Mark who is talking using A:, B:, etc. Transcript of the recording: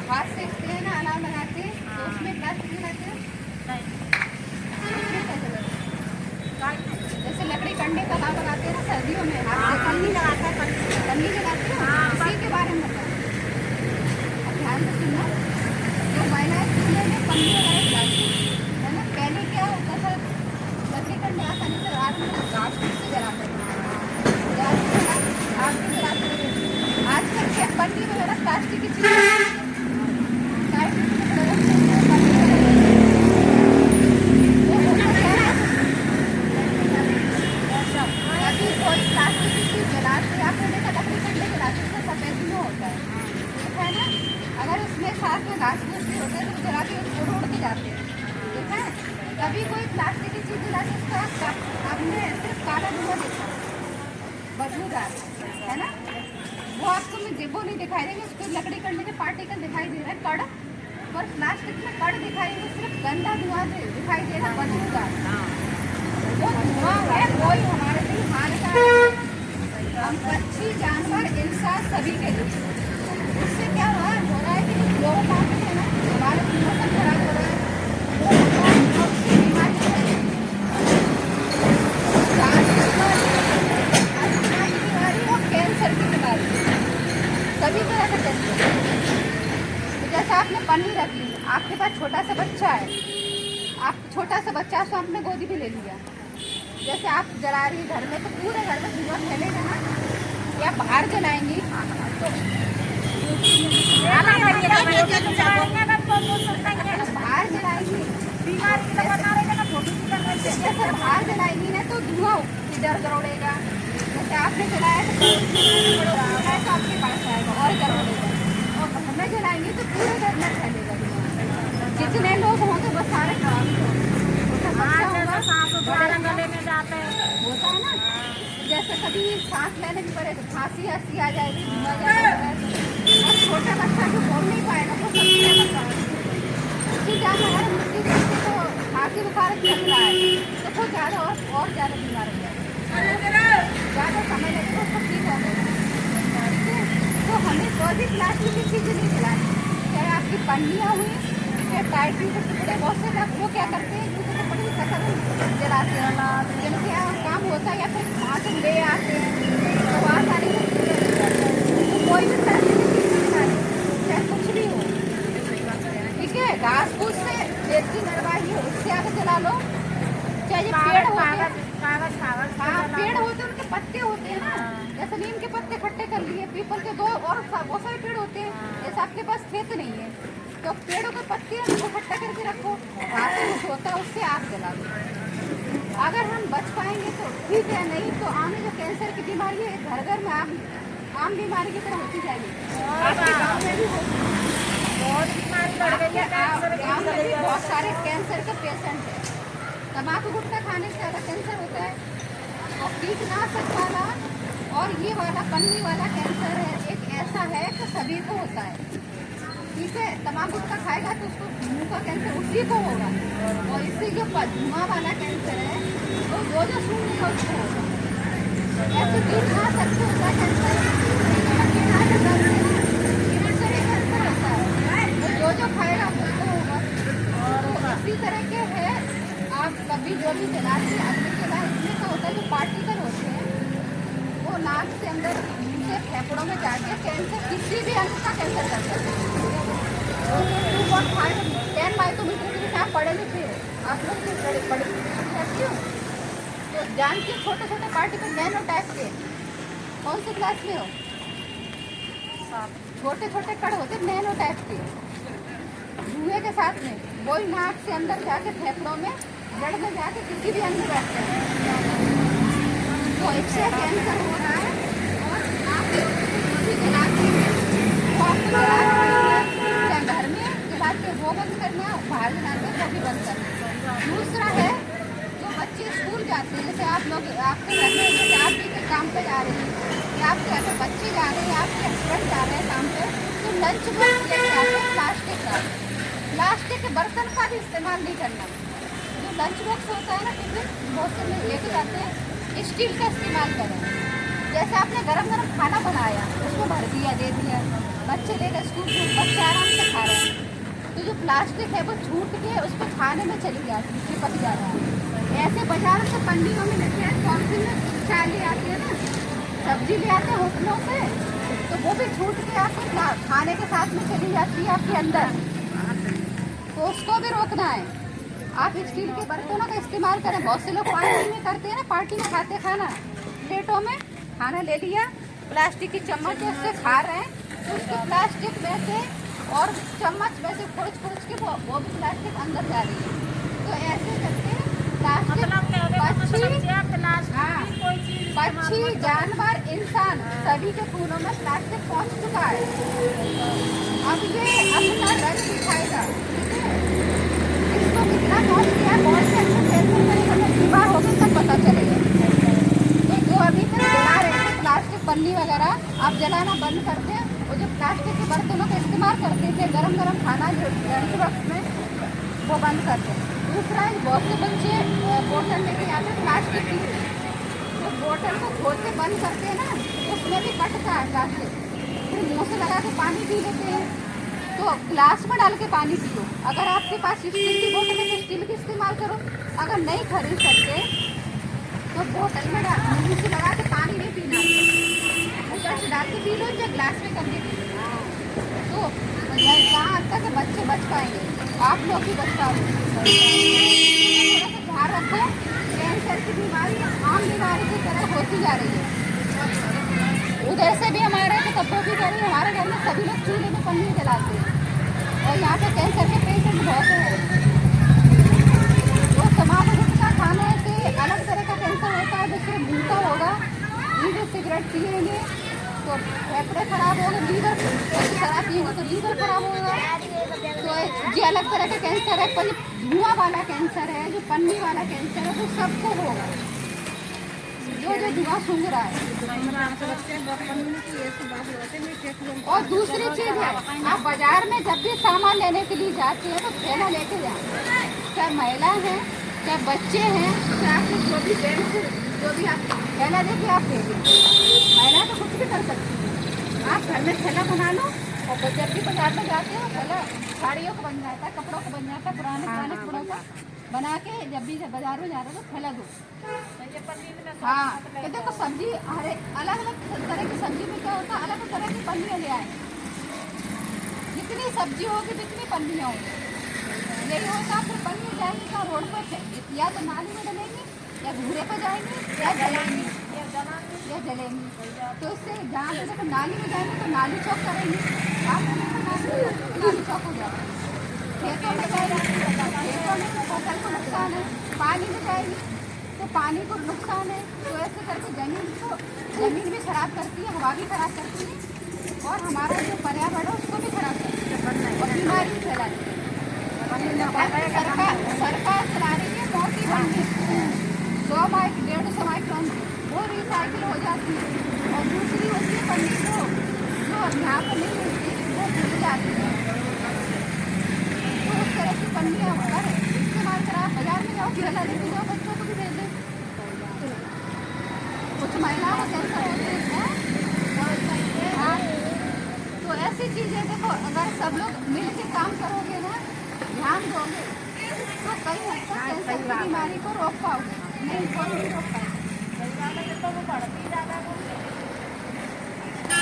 A: हाथ सेकते हैं ना, अलाव लगाते हैं, तो उसमें प्लास्टिक लगाते हैं। जैसे लकड़ी कंडे का अलाव लगाते हैं ना सर्दियों में, हाथ से
B: पन्नी लगाता है,
A: पन्नी लगाते हैं, इसी के बारे में बताओ। अब ध्यान से सुनना, जो महिलाएं चूल्हे में पन्नी वगैरह जलाती है ना, पहले क्या होता था, लकड़ी कंडे आसानी से रात में घास फूस से जलाते थे, आग से जलाते थे। आजकल क्या पन्नी वगैरह प्लास्टिक की चीज़ें साथ में घास फूस भी होते हैं, तो जला के उड़ उड़ के जाते हैं, देखा है। कभी कोई प्लास्टिक की चीज़ जला के उसका आपने सिर्फ काला धुआं देखा, बदबूदार, है ना। वो आपको वो नहीं दिखाई देंगे, उसको लकड़ी करने के पार्टिकल दिखाई दे रहा है कड़, पर प्लास्टिक में कड़ दिखाई देंगे, सिर्फ गंदा धुआं दिखाई दे रहा, बदबूदार। वो धुआं है कोई हमारे लिए हानिकारक, हम पक्षी जानवर इंसान सभी के लिए। इससे क्या हो रहा है कि लोग है ना, हमारे मौसम खराब हो रहा है, बीमारी और कैंसर की बीमारी, सभी तरह का कैंसर। तो जैसे आपने पन्नी रख ली, आपके पास छोटा सा बच्चा है, आप छोटा सा बच्चा तो आपने गोदी में ले लिया, जैसे आप जला रही घर में, तो पूरे घर में धुआं फैलेगा ना, या बाहर जलाएंगी तो बाहर जलाएंगी, जैसे बाहर जलाएंगी ना तो धुआं इधर उधर उड़ेगा, जैसे आपने जलाया तो आपके पास आएगा और इधर उड़ेगा, और हमें जलाएंगे तो पूरे घर में फैलेगा धुआं। जितने लोग हों तो बस सारे गले में जाते हैं, होता है ना। जैसे कभी सांस लेने की पड़े तो खांसी आंसी आ जाएगी, धुआं जाएगा, और छोटा बच्चा जो बोल नहीं पाएगा वो सबसे ज़्यादा तो खांसी बुखार चल रहा है, तो वो ज़्यादा और ज़्यादा बीमार हो जाएगा, ज़्यादा समय लगेगा उसको ठीक हो गया। तो हमें कोई भी प्लास्टिक की चीज़ें नहीं जलानी, चाहे आपकी पन्नियाँ हुई, चाहे टाइट के टुकड़े, बहुत से लोग वो क्या करते हैं, जूते कपड़े की कसर जलाते हैं, जिनके यहाँ काम होता है, या फिर वहाँ से ले आते हैं, तो वहाँ सारी कोई भी प्लास्टिक की चीज़ नहीं जलानी, चाहे कुछ भी हो, ठीक है। घास फूस से देसी नरवाही हो, उससे आगे जला लो, चाहे ये पेड़ होते हैं, हाँ पेड़ होते हैं, उनके पत्ते होते हैं ना, जैसे नीम के पत्ते इकट्ठे कर लिए, पीपल के 2 और बहुत सारे पेड़ होते हैं, जैसे आपके पास खेत नहीं है तो पेड़ों के पत्ते उनको इकट्ठा करके रखो, घास फूस होता है उससे आग जला लो। अगर हम बच पाएंगे तो ठीक है, नहीं तो आने जो कैंसर की बीमारी है घर घर में आम बीमारी की तरह होती जाएगी। आपके गाँव में भी बहुत बीमारी बढ़ गई है, गाँव में भी बहुत सारे कैंसर के पेशेंट हैं। तम्बाकू गुटखा खाने से ज़्यादा कैंसर होता है, और कीटनाशक वाला और ये वाला पन्नी वाला कैंसर है, एक ऐसा है कि सभी को होता है, ठीक है। तम्बाकू गुटखा खाएगा तो उसको मुंह का कैंसर उसी को होगा, और इससे जो धुआं वाला कैंसर है वो जो सूंघेगा उसको होगा। ऐसे कीटनाशक से होता है कैंसर, जो खाएगा उसको होगा। और इसी तरह के है, आप कभी जो भी जलाते हैं अग्नि के बाद, इसमें क्या होता है, जो पार्टिकल होते हैं वो नाक से अंदर से फेफड़ों में जाके कैंसर, किसी भी अंग का कैंसर कर सकते हैं। 10 माइक्रोमीटर के आप पढ़े लिखे हो, आप लोग पढ़े लिखे हो तो जानते, छोटे छोटे पार्टिकल नैनो टाइप के, कौन से क्लास में हो, छोटे छोटे कण होते नैनो टाइप के, धुएं के साथ में, वही नाक से अंदर जाके फेफड़ों में, जड़ में जाके किसी भी अंग में बैठते हैं, तो इससे कैंसर हो रहा है। और आप जलाते हैं वो आपको घर में जलाते वो बंद करना, बाहर जलाते वो भी बंद करना। दूसरा है जो बच्चे स्कूल जाते हैं, जैसे आप लोग आपके घर में, जैसे आप भी काम पे जा रहे हैं, या आपके घर में बच्चे जा रहे हैं, आपके हस्बैंड जा रहे हैं काम पे, तो लंच बॉक्स लेके आते हैं प्लास्टिक का, प्लास्टिक के बर्तन का भी इस्तेमाल नहीं करना। जो लंच बॉक्स होता है ना, टिफिन बहुत से लोग लेके जाते हैं, स्टील का इस्तेमाल करें। जैसे आपने गरम गरम खाना बनाया, उसको भर दिया, दे दिया, बच्चे ले गए स्कूल, बच्चे आराम तो जो प्लास्टिक है वो छूट के उसको खाने में चली जाती है, चिपक जाता है। ऐसे बाजार से पन्नियों में लेके पॉलिथीन में चाय ले आती है ना, सब्जी ले आते हैं होटलों से, तो वो भी छूट के आपको खाने के साथ में चली जाती है आपके अंदर। तो उसको भी रोकना है। आप स्टील के बर्तनों का इस्तेमाल करें। बहुत से लोग पार्टी में करते हैं ना, पार्टी में खाते खाना प्लेटों में खाना ले लिया, प्लास्टिक की चम्मच से खा रहे हैं, तो उसको प्लास्टिक में से और चम्मच में से खुरच के वो भी प्लास्टिक अंदर जा रही है। तो ऐसे करके पक्षी जानवर इंसान सभी के खूनों में प्लास्टिक पहुंच चुका है। अब ये अपना रंग दिखाएगा, इसको कितना पहुंच गया, कौन से बीमार हो गए तब पता चलेगा। तो जो अभी तक जला रहे थे प्लास्टिक पन्नी वगैरह, आप जलाना बंद कर दें। वो जो प्लास्टिक के बर्तनों का इस्तेमाल करते थे गरम खाना जो गर्मी वक्त में, वो बंद कर दें। दूसरा, बहुत से बच्चे बोतल लेके आते प्लास्टिक की, तो बोतल को खोल के बंद करते हैं ना, उसमें भी कटता है प्लास्टिक, फिर मुँह से लगा के पानी पी लेते हैं। तो ग्लास में डाल के पानी पियो। अगर आपके पास स्टील की बोतल है तो स्टील की इस्तेमाल करो। अगर नहीं खरीद सकते तो बोतल में मुँह से लगा के पानी नहीं पीना, ऊपर से डाल के पी लो, या ग्लास में करके पी लो। तो जहाँ तक बच्चे बच पाएंगे, आप लोग भी बच पाओगे। थोड़ा सा ध्यान रखो, कैंसर की बीमारी आम बीमारी की तरह होती जा रही है। उधर से भी हमारे तो कब्बों की करी, हमारे घर में सभी लोग चूल्हे में पन्नी जलाते हैं, और यहाँ पे कैंसर के पेशेंट बहुत हैं। तो तम्बाकू गुटखा खाने से अलग तरह का कैंसर होता है, जिससे भूखा होगा, लीवर सिगरेट पिएंगे तो फेफड़े खराब होंगे, लीवर शराब पिएंगे तो लीवर खराब होगा। तो ये अलग तरह का कैंसर है। पर धुआं वाला कैंसर है, जो पन्नी वाला कैंसर है, वो सबको होगा जो धुआं सूंघ रहा है। और दूसरी चीज है, आप बाजार में जब भी सामान लेने के लिए जाते हैं तो थैला लेके जाए, चाहे महिला है चाहे बच्चे हैं, चाहे आपके जो भी जेंट्स, जो भी आप थैला लेके आप भेजें। महिला तो कुछ भी कर सकती है, आप घर में थैला बना लो, और जब भी बाजार में जाते हो थैला साड़ियों को बन जाता है, कपड़ों को बन जाता है, पुराने कपड़ों का बना के जब भी बाजार में जा रहे हो थैला दो। हाँ, तो देखो सब्जी, अरे अलग अलग तरह की सब्जी में क्या होता है, अलग अलग तरह की पन्नियाँ ले आए। जितनी सब्जी होगी जितनी पन्नियाँ होंगी, यही होता है। फिर पन्नी जाएंगी तो रोड पर या तो नाली में डलेंगी, या घूरे पर जाएंगी, या जलेंगी। तो इससे जहाँ पे देखो नाली में जाएंगे तो नाली चौक करेंगे, आप नाली चौक हो जाएगा। खेतों में जाएंगे, खेतों में तो फसल को नुकसान है, पानी में जाएगी तो पानी को नुकसान है। तो ऐसे करके जमीन भी खराब करती है, हवा भी खराब करती है, और हमारा जो पर्यावरण है उसको भी खराब करती है, और बीमारी भी फैलाती है। सरकार चला रही है मोटी बंदी, 100 माइक 150 माइक्रोन वो रिसाइकिल हो जाती है, और दूसरी होती है पन्नी को जो यहाँ पर नहीं मिलती, वो भूल जाती है। तो उस तरह की पन्नियाँ अगर इस्तेमाल करा, बाजार में जाओ थैला लेके जाओ, बच्चों को भी भेज दें। कुछ महिलाओं को कैंसर होते हैं। हाँ, तो ऐसी चीज़ें देखो, अगर सब लोग मिल के काम करोगे ना, ध्यान दोगे, तो कई हद तक कैंसर की बीमारी को रोक पाओगे। नहीं, कोई नहीं रोक पाएगा।